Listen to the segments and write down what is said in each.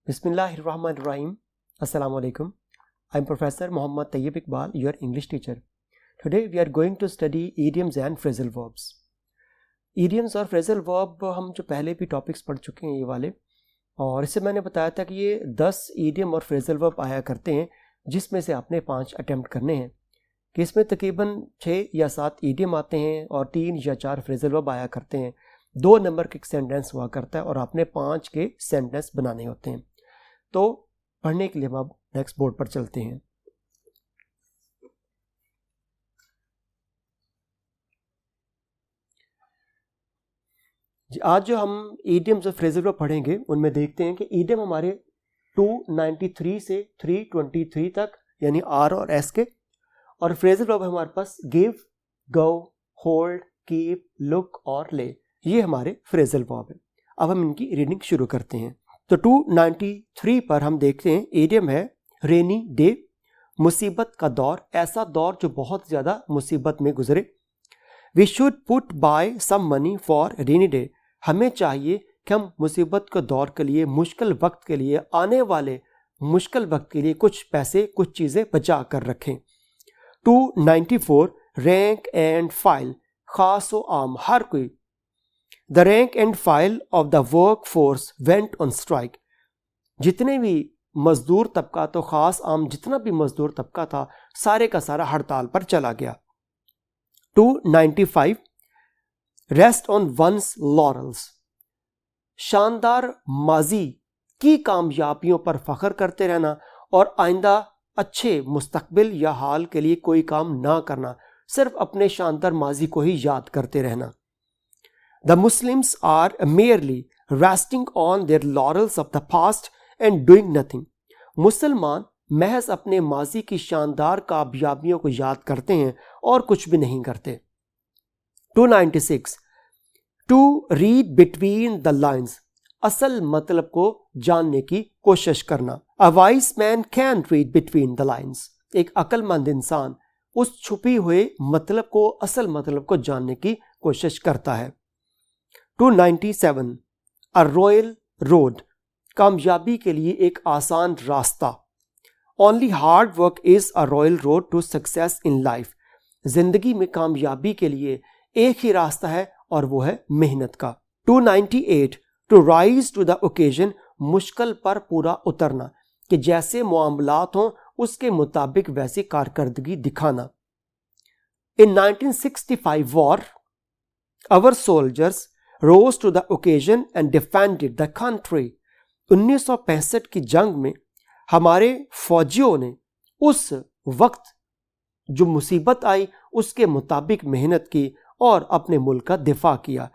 Bismillahirrahmanirrahim. Assalamu alaikum. I am Professor Muhammad Tayyib Iqbal, your English teacher. Today we are going to study idioms and phrasal verbs. Idioms और phrasal verb हम जो पहले भी topics पढ़ चुके हैं ये वाले, और इससे मैंने बताया था कि ये 10 idiom और phrasal verb आया करते हैं, जिसमें से आपने 5 अटैम्प्ट करने हैं। कि इसमें तकरीबन 6 या 7 idiom आते हैं और 3 या 4 phrasal verb आया करते हैं। 2 नंबर के एक सेंटेंस हुआ करता है और आपने 5 के सेंटेंस बनाने होते हैं। तो पढ़ने के लिए हम अब नेक्स्ट बोर्ड पर चलते हैं। आज जो हम idioms और phrasal verb पढ़ेंगे उनमें देखते हैं कि idiom हमारे 293 से 323 तक यानी R और S के, और phrasal verb हमारे पास give, go, hold, keep, look और lay, ये हमारे phrasal verb है। अब हम इनकी रीडिंग शुरू करते हैं। तो 293 पर हम देखते हैं idiom है रेनी डे, मुसीबत का दौर, ऐसा दौर जो बहुत ज़्यादा मुसीबत में गुजरे। We should put by some money for rainy day, हमें चाहिए कि हम मुसीबत के दौर के लिए, मुश्किल वक्त के लिए, आने वाले मुश्किल वक्त के लिए कुछ पैसे, कुछ चीज़ें बचा कर रखें। 294 रैंक एंड फाइल, खास व आम, हर कोई। The rank and file of the work force went on strike, जितने भी मजदूर तबका, तो खास आम जितना भी मजदूर तबका था सारे का सारा हड़ताल पर चला गया। 295 रेस्ट ऑन वंस लॉरल्स, शानदार माजी की कामयाबियों पर फख्र करते रहना और आइंदा अच्छे मुस्तकबिल या हाल के लिए कोई काम ना करना, सिर्फ अपने शानदार माजी को ही याद करते रहना। The Muslims are merely resting on their laurels of the past and doing nothing. मुसलमान महज अपने माजी की शानदार कामयाबियों को याद करते हैं और कुछ भी नहीं करते। 296 To read between the lines, असल मतलब को जानने की कोशिश करना। A wise man can read between the lines, एक अक्लमंद इंसान उस छुपी हुए मतलब को, असल मतलब को जानने की कोशिश करता है। 297 A royal road, कामयाबी के लिए एक आसान रास्ता। Only hard work is a royal road to success in life, जिंदगी में कामयाबी के लिए एक ही रास्ता है और वो है मेहनत का। 298 To rise to the occasion, मुश्किल पर पूरा उतरना, कि जैसे मामलात हों उसके मुताबिक वैसी कारकर्दगी दिखाना। In 1965 war, our soldiers rose to the occasion and defended the country. 1965 की जंग में हमारे फौजियों ने उस वक्त जो मुसीबत आई उसके मुताबिक मेहनत की और अपने मुल्क का दिफा किया।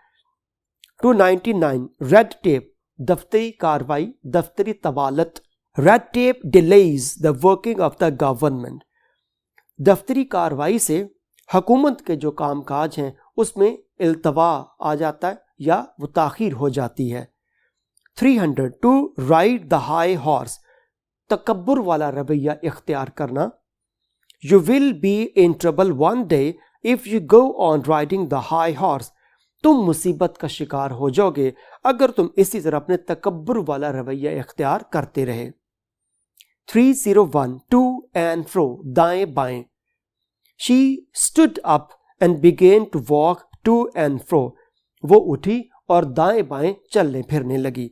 299 रेड टेप, दफ्तरी कार्रवाई, दफ्तरी तवालत। Red tape delays the working of the government, दफ्तरी कार्रवाई से हुकूमत के जो कामकाज हैं उसमें इल्तवा आ जाता है या वो ताखीर हो जाती है। 300 to ride the high horse, तकब्बुर वाला रवैया इख्तियार करना। You will be in trouble one day if you go on riding the high horse, तुम मुसीबत का शिकार हो जाओगे अगर तुम इसी तरह अपने तकब्बुर वाला रवैया इख्तियार करते रहे। 301 टू एंड फ्रो, दाएं बाएं। She stood up and began to walk to and fro, वो उठी और दाएं बाएं चलने फिरने लगी।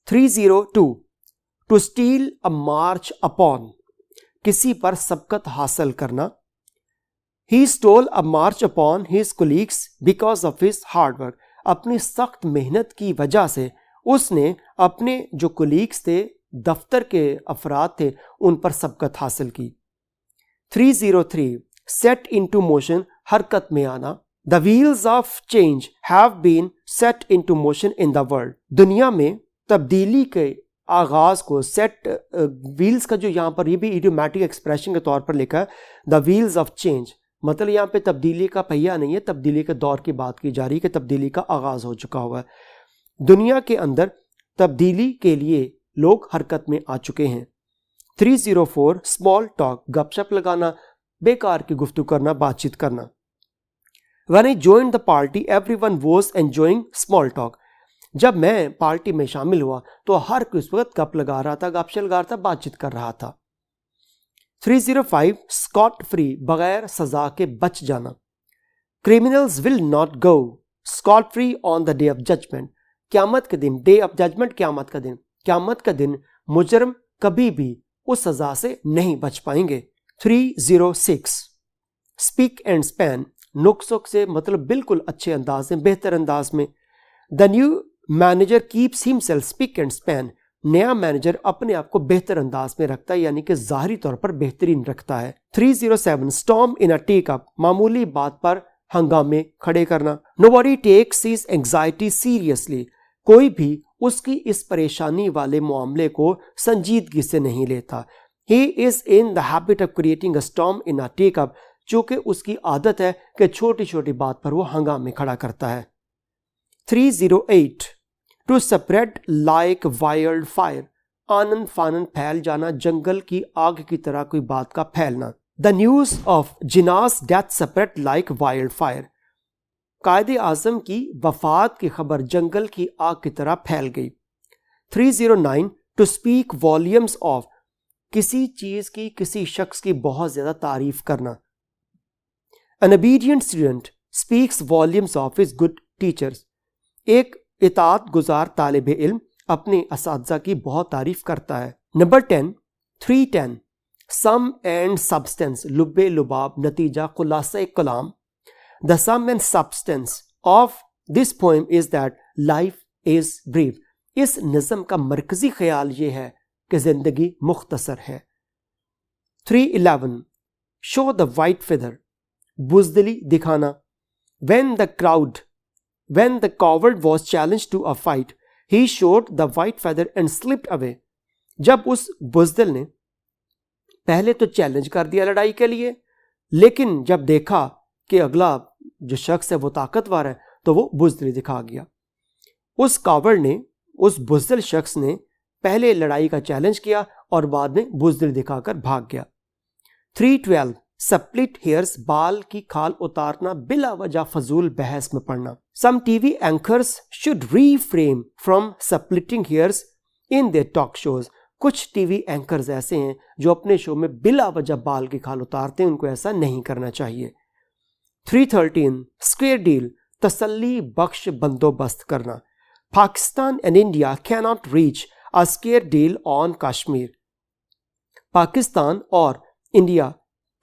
302 to steal a march upon, किसी पर सबकत हासिल करना। He stole a march upon his colleagues because of his hard work, अपनी सख्त मेहनत की वजह से उसने अपने जो कोलीग्स थे, दफ्तर के अफराद थे, उन पर सबकत हासिल की। 303 सेट इनटू मोशन, हरकत में आना। The wheels of change have been set into motion in the world, दुनिया में तब्दीली के आगाज को सेट, व्हील्स का जो यहाँ पर ये भी इडियोमैटिक एक्सप्रेशन के तौर पर लिखा है, द व्हील्स ऑफ चेंज, मतलब यहाँ पे तब्दीली का पहिया नहीं है, तब्दीली के दौर की बात की जा रही है कि तब्दीली का आगाज हो चुका हुआ है। दुनिया के अंदर तब्दीली के लिए लोग हरकत में आ चुके हैं। 304 स्मॉल टॉक, गपशप लगाना, बेकार की गुफ्तगू करना, बातचीत करना। When I joined the party, everyone was enjoying small talk. जब मैं पार्टी में शामिल हुआ तो हर कोई उस वक्त गप लगा रहा था, गपशप लगा रहा था, बातचीत कर रहा था। 305 स्कॉट फ्री, बगैर सजा के बच जाना। Criminals will not go scot free on the day of judgement, क़यामत के दिन, डे ऑफ जजमेंट क़यामत का दिन, क़यामत का दिन मुजरम कभी भी उस सजा से नहीं बच पाएंगे। 306 स्पीक एंड स्पैन, नुक्स से मतलब बिल्कुल अच्छे अंदाज में, बेहतर अंदाज में। The new manager keeps himself speak and span, नया मैनेजर अपने आप को बेहतर अंदाज में रखता है, यानी कि ज़ाहरी तौर पर बेहतरीन रखता है। 307 storm in a teacup, मामूली बात पर हंगामे खड़े करना। Nobody takes his anxiety seriously, कोई भी उसकी इस परेशानी वाले मामले को संजीदगी से नहीं लेता। He is in the habit of creating a storm in a teacup, चूंकि उसकी आदत है कि छोटी छोटी बात पर वो हंगामे खड़ा करता है। 308 to spread like wild fire, आनंद फानंद फैल जाना, जंगल की आग की तरह कोई बात का फैलना। The news of Jinnah's death spread like wild fire, कायदे आजम की वफात की खबर जंगल की आग की तरह फैल गई। 309 टू स्पीक वॉल्यूम्स ऑफ, किसी चीज की, किसी शख्स की बहुत ज्यादा तारीफ करना। An obedient student speaks volumes of his good teachers, एक इताअत गुजार तालिब इल्म अपने असातिज़ा की बहुत तारीफ करता है। नंबर 10 310 सम एंड सब्सटेंस, लुब्बे लुबाब, नतीजा, खुलासा कलाम। The sum and substance of this poem is that life is brief, इस नज़म का मरकजी ख्याल ये है कि जिंदगी मुख्तसर है। 311 शो द वाइट फेदर, बुज़दिली दिखाना। When the coward was challenged to a fight, he showed the white feather and slipped away. जब उस बुज़दिल ने पहले तो चैलेंज कर दिया लड़ाई के लिए, लेकिन जब देखा कि अगला जो शख्स है वो ताकतवर है तो वो बुज़दिली दिखा गया। उस कावर्ड ने, उस बुज़दिल शख्स ने पहले लड़ाई का चैलेंज किया और बाद में बुज़दिली दिखाकर भाग गया। 312 स्प्लिट हेयर्स, बाल की खाल उतारना, बिला वजह फजूल बहस में पड़ना। Some TV anchors should refrain from splitting hairs in their talk shows, कुछ टीवी एंकर्स ऐसे हैं जो अपने शो में बिला वजह बाल की खाल उतारते हैं, उनको ऐसा नहीं करना चाहिए। 313 स्क्वेयर डील, तसल्ली बख्श बंदोबस्त करना। Pakistan and India can not reach a square deal on Kashmir, Pakistan और इंडिया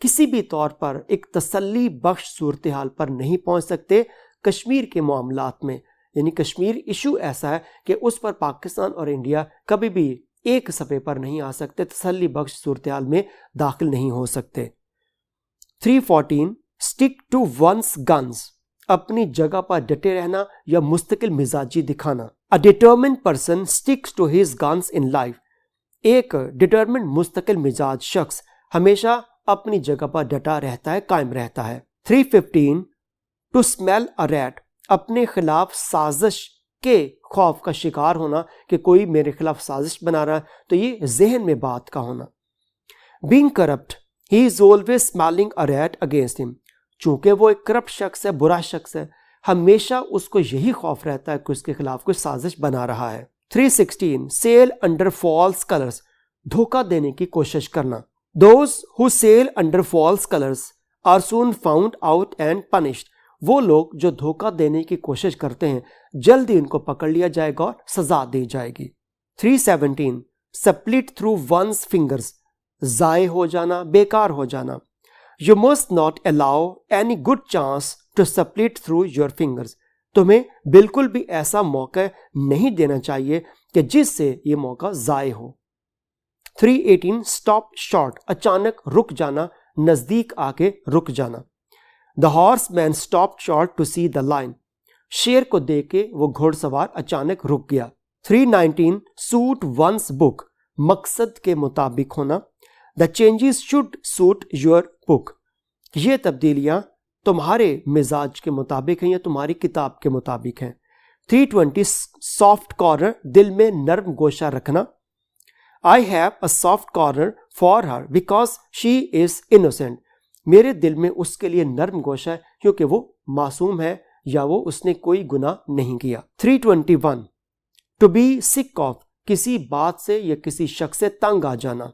किसी भी तौर पर एक तसल्ली बख्श सूरत हाल पर नहीं पहुंच सकते कश्मीर के मामलात में। यानी कश्मीर इशू ऐसा है कि उस पर पाकिस्तान और इंडिया कभी भी एक सफ़े पर नहीं आ सकते, तसल्ली बख्श सूरत हाल में दाखिल नहीं हो सकते। 314 स्टिक टू वंस गन्स, अपनी जगह पर डटे रहना या मुस्तकिल मिजाजी दिखाना। A determined person sticks to his guns in life, एक डिटर्मिन्ड मुस्तकिल मिजाज शख्स हमेशा अपनी जगह पर डटा रहता है, कायम रहता है। 315 टू स्मेल अ रैट, अपने खिलाफ साजिश के खौफ का शिकार होना कि कोई मेरे खिलाफ साजिश बना रहा है, तो ये जहन में बात का होना। Being corrupt, he is always smelling a rat against him, चूंकि वो एक करप्ट शख्स है, बुरा शख्स है, हमेशा उसको यही खौफ रहता है कि उसके खिलाफ कोई साजिश बना रहा है। 316 सेल अंडर फॉल्स कलर्स, धोखा देने की कोशिश करना। Those who sail under false colors are soon found out and punished, वो लोग जो धोखा देने की कोशिश करते हैं जल्दी उनको पकड़ लिया जाएगा और सजा दी जाएगी। 317 split through one's fingers, ज़ाय हो जाना, बेकार हो जाना। You must not allow any good chance to split through your fingers, तुम्हें बिल्कुल भी ऐसा मौका नहीं देना चाहिए कि जिससे ये मौका ज़ाय हो। 318 स्टॉप शॉर्ट, अचानक रुक जाना, नजदीक आके रुक जाना। The horseman stop short to see the lion, शेर को देख के वो घोड़सवार अचानक रुक गया। 319 सूट वंस बुक, मकसद के मुताबिक होना। The changes should suit your book, ये तब्दीलियां तुम्हारे मिजाज के मुताबिक हैं या तुम्हारी किताब के मुताबिक हैं। 320 सॉफ्ट कॉर्नर, दिल में नर्म गोशा रखना। I have a soft corner for her because she is innocent, मेरे दिल में उसके लिए नर्म गोशा है क्योंकि वो मासूम है या वो उसने कोई गुनाह नहीं किया। 321 टू बी सिक ऑफ, किसी बात से या किसी शख्स से तंग आ जाना।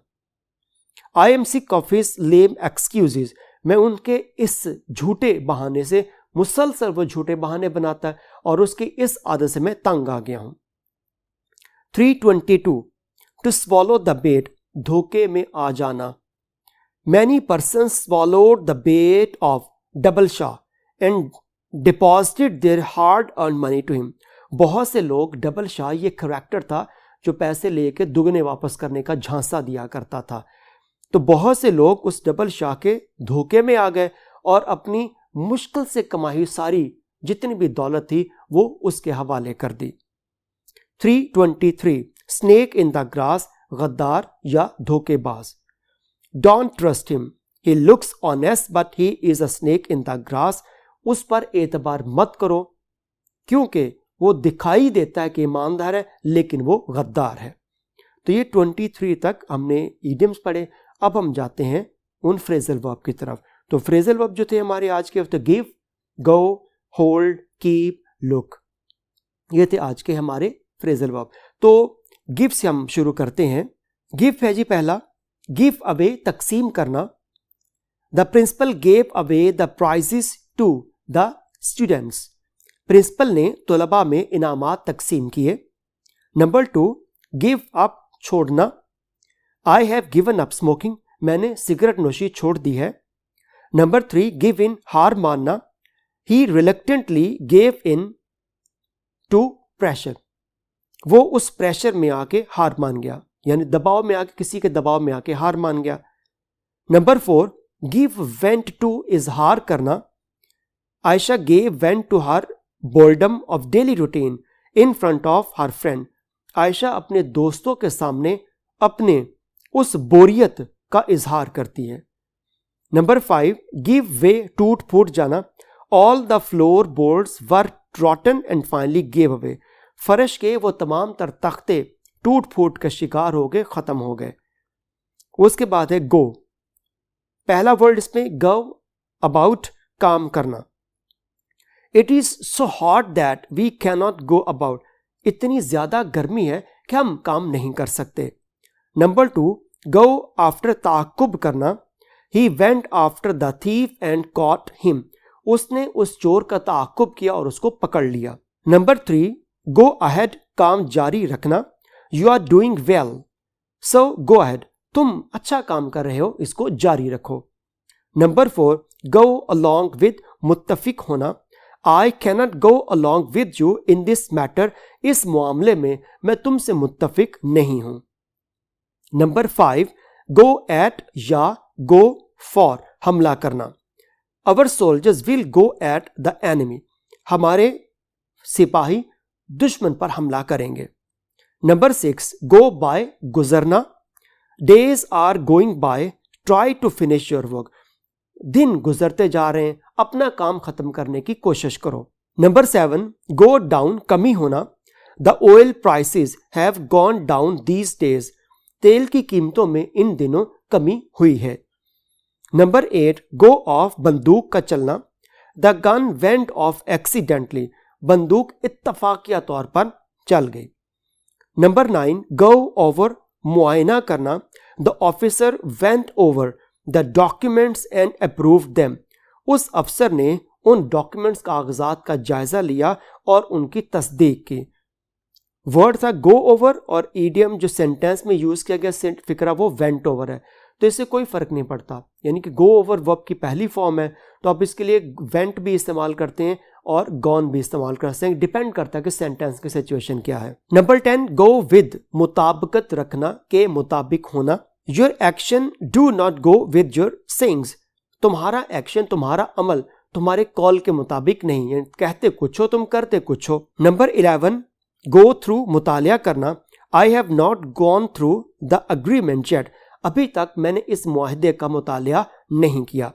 I am sick of his lame excuses, मैं उनके इस झूठे बहाने से, मुसलसल वो झूठे बहाने बनाता है और उसकी इस आदत से मैं तंग आ गया हूं। 322 टू स्वॉलो द बेट, धोखे में आ जाना। Many person swallowed the bait of double Shah and deposited their hard earned money to him. बहुत से लोग, डबल शाह ये करैक्टर था जो पैसे लेके दुगने वापस करने का झांसा दिया करता था, तो बहुत से लोग उस डबल शाह के धोखे में आ गए और अपनी मुश्किल से कमाई सारी जितनी भी दौलत थी वो उसके हवाले कर दी। 323 स्नेक इन द ग्रास, गद्दार या धोखेबाज। Don't trust him, he looks honest but he is a snake in the grass. उस पर एतबार मत करो क्योंकि वो दिखाई देता है कि ईमानदार है लेकिन वो गद्दार है। तो ये 23 तक हमने इडियम्स पढ़े। अब हम जाते हैं उन फ्रेजल वर्ब की तरफ। तो फ्रेजल वर्ब जो थे हमारे आज के, तो गिव, गो, होल्ड, कीप, लुक, ये थे आज के हमारे फ्रेजल वर्ब। तो गिव से हम शुरू करते हैं। गिव है जी पहला, गिव अवे, तकसीम करना। The principal gave away the prizes to the students, principal ने तलबा में इनामात तकसीम किए। नंबर 2 गिव अप, छोड़ना। I have given up smoking, मैंने सिगरेट नोशी छोड़ दी है। नंबर 3 गिव इन, हार मानना। He reluctantly gave in to pressure, वो उस प्रेशर में आके हार मान गया, यानी दबाव में आके, किसी के दबाव में आके हार मान गया। नंबर 4 गिव वेंट टू, इजहार करना। Ayesha gave vent to her boredom of daily routine in front of her friend. Ayesha अपने दोस्तों के सामने अपने उस बोरियत का इजहार करती है। नंबर 5 गिव वे, टूट फूट जाना। All the floor boards were रॉटन and finally give away, फर्श के वो तमाम तर तख्ते टूट फूट का शिकार हो गए, खत्म हो गए। उसके बाद है गो, पहला वर्ड इसमें गो, अबाउट, काम करना। It is so hot that we can not go about, इतनी ज्यादा गर्मी है कि हम काम नहीं कर सकते। नंबर 2 गो आफ्टर, ताकुब करना। He went after the thief and cot him, उसने उस चोर का ताकुब किया और उसको पकड़ लिया। नंबर 3 गो अहेड, काम जारी रखना। You are doing well, so go ahead, तुम अच्छा काम कर रहे हो, इसको जारी रखो। नंबर 4 गो अलोंग विद, मुत्तफिक होना। I cannot go along with you in this matter, इस मामले में मैं तुमसे मुत्तफिक नहीं हूं। नंबर 5 गो एट या गो फॉर, हमला करना। Our soldiers will go at the enemy, हमारे सिपाही दुश्मन पर हमला करेंगे। नंबर 6 गो बाय, गुजरना। Days are going by, try to finish your work, दिन गुजरते जा रहे हैं, अपना काम खत्म करने की कोशिश करो। नंबर 7 गो डाउन, कमी होना। The oil prices have gone down these days, तेल की कीमतों में इन दिनों कमी हुई है। नंबर 8 गो ऑफ, बंदूक का चलना। The gun went of accidentally, बंदूक इत्तफाकिया तौर पर चल गई। नंबर 9 गो ओवर, मुआयना करना। The officer went over the documents and approved them, उस अफसर ने उन डॉक्यूमेंट्स कागजात का जायजा लिया और उनकी तस्दीक की। वर्ड था गो ओवर और ईडियम जो सेंटेंस में यूज किया गया फिक्रा वो वेंट ओवर है, तो इससे कोई फर्क नहीं पड़ता, यानी कि गो ओवर वर्ब की पहली फॉर्म है तो आप इसके लिए वेंट भी इस्तेमाल करते हैं और गॉन भी इस्तेमाल कर सकते हैं, डिपेंड करता है कि सेंटेंस की सिचुएशन क्या है। नंबर 10 गो विद, मुताबिकत रखना, के मुताबिक होना। Your action do not go with your sayings, तुम्हारा एक्शन, तुम्हारा अमल तुम्हारे कॉल के मुताबिक नहीं है, कहते कुछ हो तुम करते कुछ हो। नंबर 11 गो थ्रू, मुतालिया करना। I have not gone through the agreement yet, अभी तक मैंने इस मुआहदे का मुतालिया नहीं किया।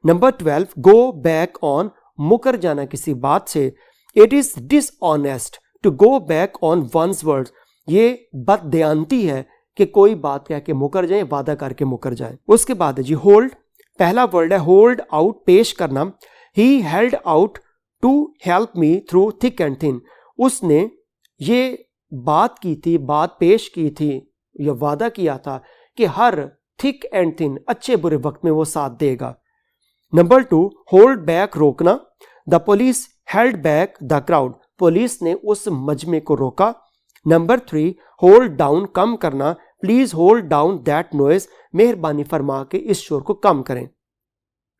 नंबर 12 गो बैक ऑन, मुकर जाना किसी बात से। It is dishonest to go back on one's words, ये बददयांती है कि कोई बात कह के मुकर जाए, वादा करके मुकर जाए। उसके बाद है जी होल्ड, पहला वर्ड है होल्ड आउट, पेश करना। He held out to help me through thick and thin, उसने ये बात की थी, बात पेश की थी, यह वादा किया था कि हर थिक एंड थिन, अच्छे बुरे वक्त में वो साथ देगा। नंबर 2, होल्ड बैक, रोकना। The police held back the crowd, police ने उस मजमे को रोका। नंबर 3, होल्ड डाउन, कम करना। Please hold down that noise, मेहरबानी फरमा के इस शोर को कम करें।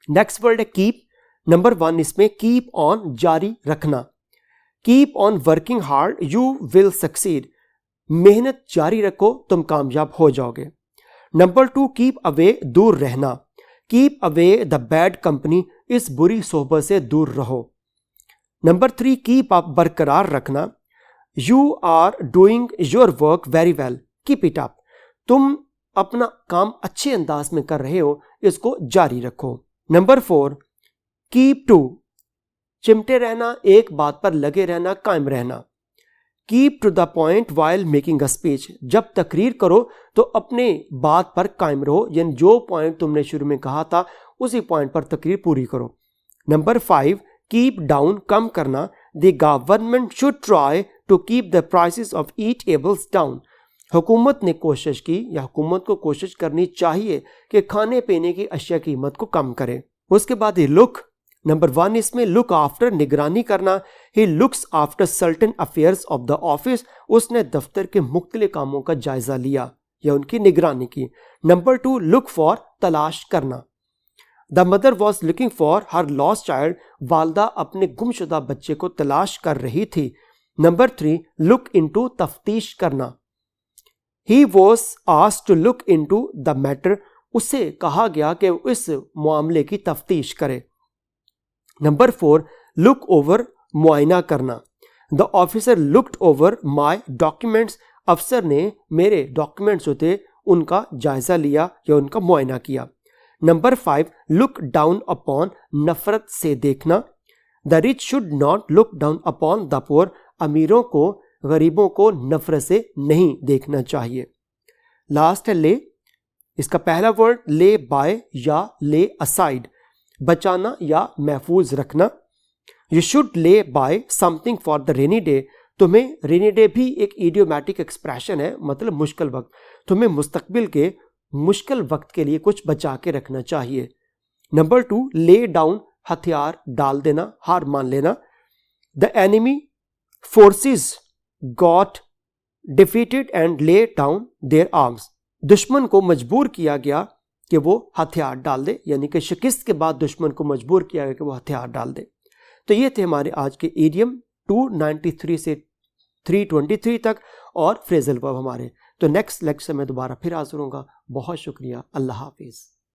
नेक्स्ट वर्ड है कीप। नंबर 1 इसमें कीप ऑन, जारी रखना। Keep on working hard, you will succeed, मेहनत जारी रखो, तुम कामयाब हो जाओगे। नंबर 2, कीप अवे, दूर रहना। Keep away the bad company, इस बुरी सोहबत से दूर रहो। नंबर 3, कीप अप, बरकरार रखना। You are doing your work very well, keep it up, तुम अपना काम अच्छे अंदाज में कर रहे हो, इसको जारी रखो। नंबर 4, कीप टू, चिमटे रहना, एक बात पर लगे रहना, कायम रहना। Keep to the point while making a speech, जब तकरीर करो तो अपने बात पर कायम रहो, यानी जो पॉइंट तुमने शुरू में कहा था उसी पॉइंट पर तकरीर पूरी करो। नंबर 5, कीप डाउन, कम करना। The government should try to keep the prices of eatables down, हुकूमत ने कोशिश की या हुकूमत को कोशिश करनी चाहिए कि खाने पीने की अशिया की कीमत को कम करे। उसके बाद ये लुक, नंबर 1 इसमें लुक आफ्टर, निगरानी करना। He looks after certain affairs of the office, उसने दफ्तर के मुख्तलिफ कामों का जायजा लिया या उनकी निगरानी की। नंबर 2, लुक फॉर, तलाश करना। The mother was looking for her lost child, वालदा अपने गुमशुदा बच्चे को तलाश कर रही थी। नंबर 3, लुक इनटू, तफ्तीश करना। He was asked to look into the matter, उससे कहा गया कि इस मामले की तफ्तीश करे। नंबर 4, लुक ओवर, मुआयना करना। The officer looked over my documents, अफसर ने मेरे डॉक्यूमेंट्स होते उनका जायजा लिया या उनका मुआयना किया। नंबर 5, लुक डाउन अपॉन, नफरत से देखना। The rich should not look down upon the poor, अमीरों को, गरीबों को नफरत से नहीं देखना चाहिए। लास्ट है ले, इसका पहला वर्ड ले बाय या ले असाइड, बचाना या महफूज रखना। You should lay by something for the rainy day, तुम्हें रेनी डे भी एक इडियोमैटिक एक्सप्रेशन है, मतलब मुश्किल वक्त, तुम्हें मुस्तकबिल के मुश्किल वक्त के लिए कुछ बचा के रखना चाहिए। नंबर 2, ले डाउन, हथियार डाल देना, हार मान लेना। The enemy forces got defeated and lay down there arms, दुश्मन को मजबूर किया गया कि वो हथियार डाल दे, यानी कि शिकस्त के बाद दुश्मन को मजबूर किया गया कि वो हथियार डाल दे। तो ये थे हमारे आज के इडियम 293 से 323 तक और फ्रेजल वर्ब हमारे। तो नेक्स्ट लेक्चर में दोबारा फिर हाजिर होऊंगा। बहुत शुक्रिया, अल्लाह हाफिज।